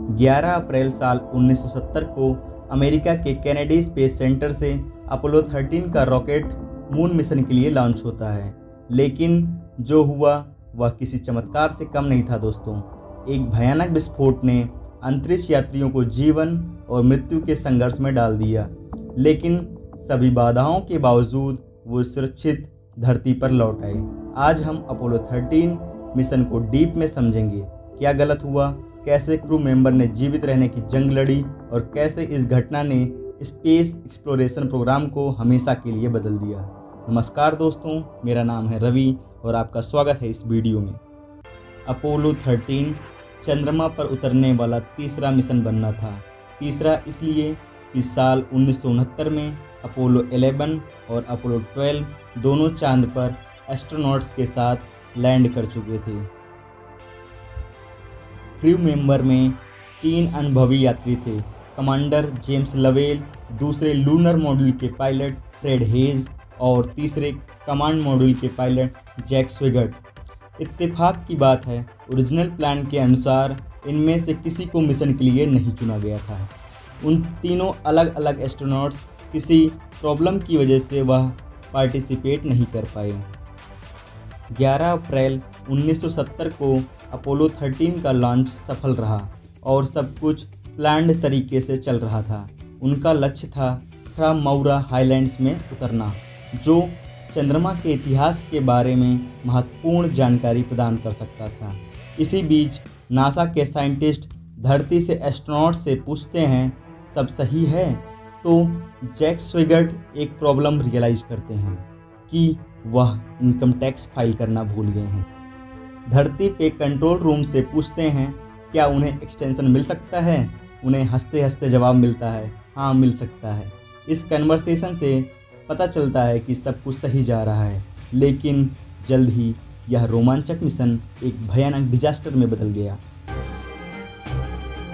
11 अप्रैल साल 1970 को अमेरिका के केनेडी स्पेस सेंटर से अपोलो 13 का रॉकेट मून मिशन के लिए लॉन्च होता है। लेकिन जो हुआ वह किसी चमत्कार से कम नहीं था दोस्तों। एक भयानक विस्फोट ने अंतरिक्ष यात्रियों को जीवन और मृत्यु के संघर्ष में डाल दिया, लेकिन सभी बाधाओं के बावजूद वो सुरक्षित धरती पर लौट आए। आज हम अपोलो 13 मिशन को डीप में समझेंगे। क्या गलत हुआ, कैसे क्रू मेंबर ने जीवित रहने की जंग लड़ी और कैसे इस घटना ने स्पेस एक्सप्लोरेशन प्रोग्राम को हमेशा के लिए बदल दिया। नमस्कार दोस्तों, मेरा नाम है रवि और आपका स्वागत है इस वीडियो में। अपोलो 13 चंद्रमा पर उतरने वाला तीसरा मिशन बनना था। तीसरा इसलिए कि साल 1969 में अपोलो 11 और अपोलो 12 दोनों चांद पर एस्ट्रोनॉट्स के साथ लैंड कर चुके थे। क्रू मेंबर में 3 अनुभवी यात्री थे, कमांडर जेम्स लवेल, दूसरे लूनर मॉड्यूल के पायलट फ्रेड हेज और तीसरे कमांड मॉड्यूल के पायलट जैक स्विगर्ट। इत्तेफाक की बात है, ओरिजिनल प्लान के अनुसार इनमें से किसी को मिशन के लिए नहीं चुना गया था। उन तीनों अलग अलग एस्ट्रोनॉट्स किसी प्रॉब्लम की वजह से वह पार्टिसिपेट नहीं कर पाए। 11 अप्रैल 1970 को अपोलो 13 का लॉन्च सफल रहा और सब कुछ प्लान्ड तरीके से चल रहा था। उनका लक्ष्य था ट्रामौरा हाईलैंड्स में उतरना, जो चंद्रमा के इतिहास के बारे में महत्वपूर्ण जानकारी प्रदान कर सकता था। इसी बीच नासा के साइंटिस्ट धरती से एस्ट्रोनॉट से पूछते हैं, सब सही है? तो जैक स्विगर्ट एक प्रॉब्लम रियलाइज़ करते हैं कि वह इनकम टैक्स फाइल करना भूल गए हैं। धरती पे कंट्रोल रूम से पूछते हैं, क्या उन्हें एक्सटेंशन मिल सकता है? उन्हें हंसते हंसते जवाब मिलता है, हाँ मिल सकता है। इस कन्वर्सेशन से पता चलता है कि सब कुछ सही जा रहा है, लेकिन जल्द ही यह रोमांचक मिशन एक भयानक डिजास्टर में बदल गया।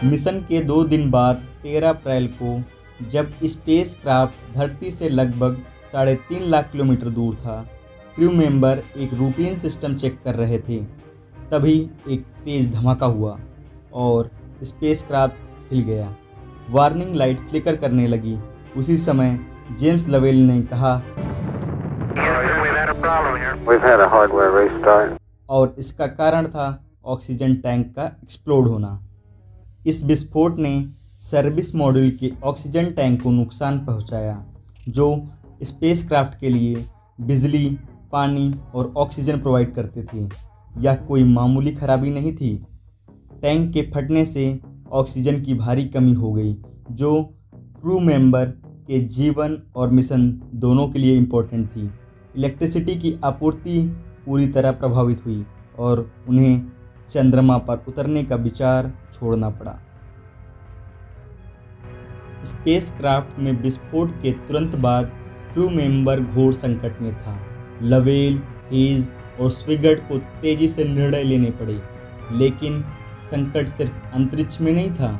मिशन के 2 दिन बाद 13 अप्रैल को जब स्पेस क्राफ्ट धरती से लगभग 3.5 लाख किलोमीटर दूर था, क्रू मेंबर एक रूटीन सिस्टम चेक कर रहे थे। तभी एक तेज धमाका हुआ और स्पेस क्राफ्ट हिल गया। वार्निंग लाइट फ्लिकर करने लगी। उसी समय जेम्स लवेल ने कहा, और इसका कारण था ऑक्सीजन टैंक का एक्सप्लोड होना। इस विस्फोट ने सर्विस मॉड्यूल के ऑक्सीजन टैंक को नुकसान पहुंचाया, जो स्पेसक्राफ्ट के लिए बिजली, पानी और ऑक्सीजन प्रोवाइड करते थे। यह कोई मामूली खराबी नहीं थी। टैंक के फटने से ऑक्सीजन की भारी कमी हो गई, जो क्रू मेंबर के जीवन और मिशन दोनों के लिए इम्पोर्टेंट थी। इलेक्ट्रिसिटी की आपूर्ति पूरी तरह प्रभावित हुई और उन्हें चंद्रमा पर उतरने का विचार छोड़ना पड़ा। स्पेसक्राफ्ट में विस्फोट के तुरंत बाद क्रू मेंबर घोर संकट में था। लवेल, हेज और स्विगर्ट को तेजी से निर्णय लेने पड़े, लेकिन संकट सिर्फ अंतरिक्ष में नहीं था।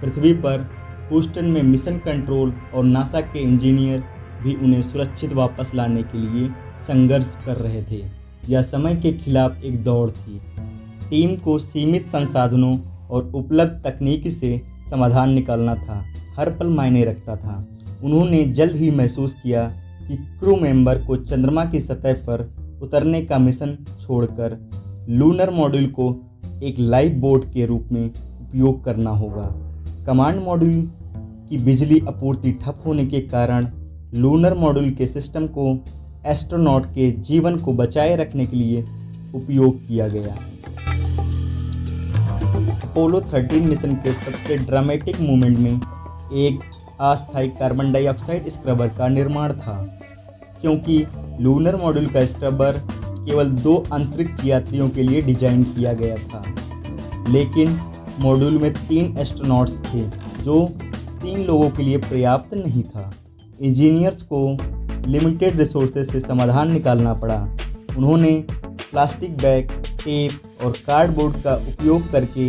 पृथ्वी पर ह्यूस्टन में मिशन कंट्रोल और नासा के इंजीनियर भी उन्हें सुरक्षित वापस लाने के लिए संघर्ष कर रहे थे। यह समय के खिलाफ एक दौड़ थी। टीम को सीमित संसाधनों और उपलब्ध तकनीक से समाधान निकालना था, हर पल मायने रखता था। उन्होंने जल्द ही महसूस किया कि क्रू मेंबर को चंद्रमा की सतह पर उतरने का मिशन छोड़कर लूनर मॉड्यूल को एक लाइफ बोट के रूप में उपयोग करना होगा। कमांड मॉड्यूल की बिजली आपूर्ति ठप होने के कारण लूनर मॉड्यूल के सिस्टम को एस्ट्रोनॉट के जीवन को बचाए रखने के लिए उपयोग किया गया। अपोलो 13 मिशन के सबसे ड्रामेटिक मूवमेंट में एक अस्थायी कार्बन डाइऑक्साइड स्क्रबर का निर्माण था, क्योंकि लूनर मॉड्यूल का स्क्रबर केवल 2 अंतरिक्ष यात्रियों के लिए डिजाइन किया गया था। लेकिन मॉड्यूल में 3 एस्ट्रोनॉट्स थे, जो 3 लोगों के लिए पर्याप्त नहीं था। इंजीनियर्स को लिमिटेड रिसोर्सेज से समाधान निकालना पड़ा। उन्होंने प्लास्टिक बैग, टेप और कार्डबोर्ड का उपयोग करके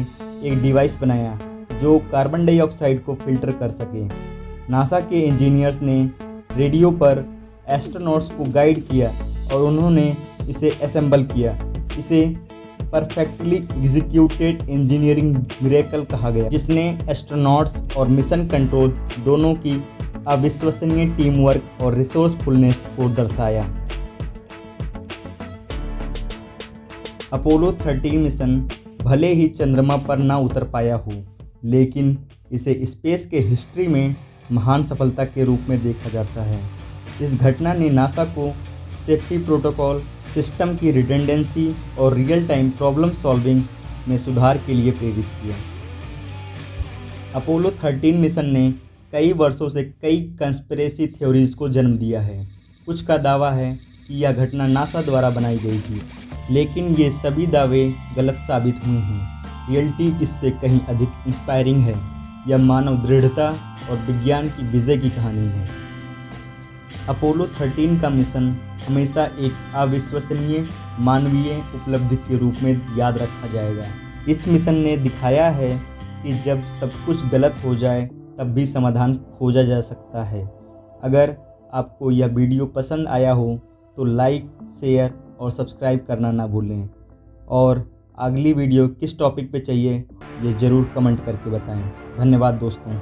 एक डिवाइस बनाया जो कार्बन डाइऑक्साइड को फिल्टर कर सके। नासा के इंजीनियर्स ने रेडियो पर एस्ट्रोनॉट्स को गाइड किया और उन्होंने इसे असेंबल किया। इसे परफेक्टली एग्जीक्यूटेड इंजीनियरिंग मिरेकल कहा गया, जिसने एस्ट्रोनॉट्स और मिशन कंट्रोल दोनों की अविश्वसनीय टीम वर्क और रिसोर्सफुलनेस को दर्शाया। अपोलो 13 मिशन भले ही चंद्रमा पर ना उतर पाया हो, लेकिन इसे स्पेस के हिस्ट्री में महान सफलता के रूप में देखा जाता है। इस घटना ने नासा को सेफ्टी प्रोटोकॉल, सिस्टम की रिडंडेंसी और रियल टाइम प्रॉब्लम सॉल्विंग में सुधार के लिए प्रेरित किया। अपोलो 13 मिशन ने कई वर्षों से कई कंस्पिरेसी थ्योरीज को जन्म दिया है। कुछ का दावा है कि यह घटना नासा द्वारा बनाई गई थी, लेकिन ये सभी दावे गलत साबित हुए हैं। रियलिटी इससे कहीं अधिक इंस्पायरिंग है। यह मानव दृढ़ता और विज्ञान की विजय की कहानी है। अपोलो 13 का मिशन हमेशा एक अविश्वसनीय मानवीय उपलब्धि के रूप में याद रखा जाएगा। इस मिशन ने दिखाया है कि जब सब कुछ गलत हो जाए तब भी समाधान खोजा जा सकता है। अगर आपको यह वीडियो पसंद आया हो तो लाइक, शेयर और सब्सक्राइब करना ना भूलें, और अगली वीडियो किस टॉपिक पे चाहिए ये ज़रूर कमेंट करके बताएं। धन्यवाद दोस्तों।